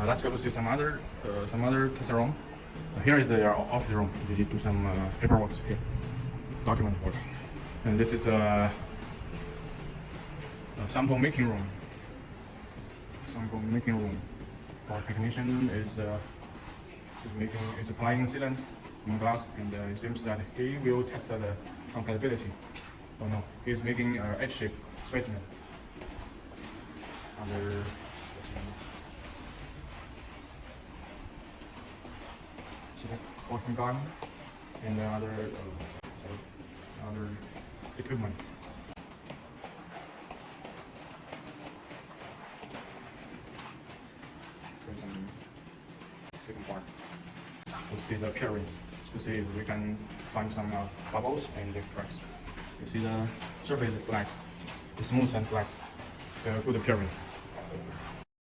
Let's go to see some other test room. Here is the office room. You need to do some paperwork here, document work. And this is a sample making room. Sample making room. Our technician is applying sealant on glass, and it seems that he will test the compatibility. Oh no, he's making a H-shape specimen. Other working gun and other equipment. Some second part to see the appearance, to see if we can find some bubbles and the cracks. You see the surface is flat, it's smooth and flat. It's a good appearance.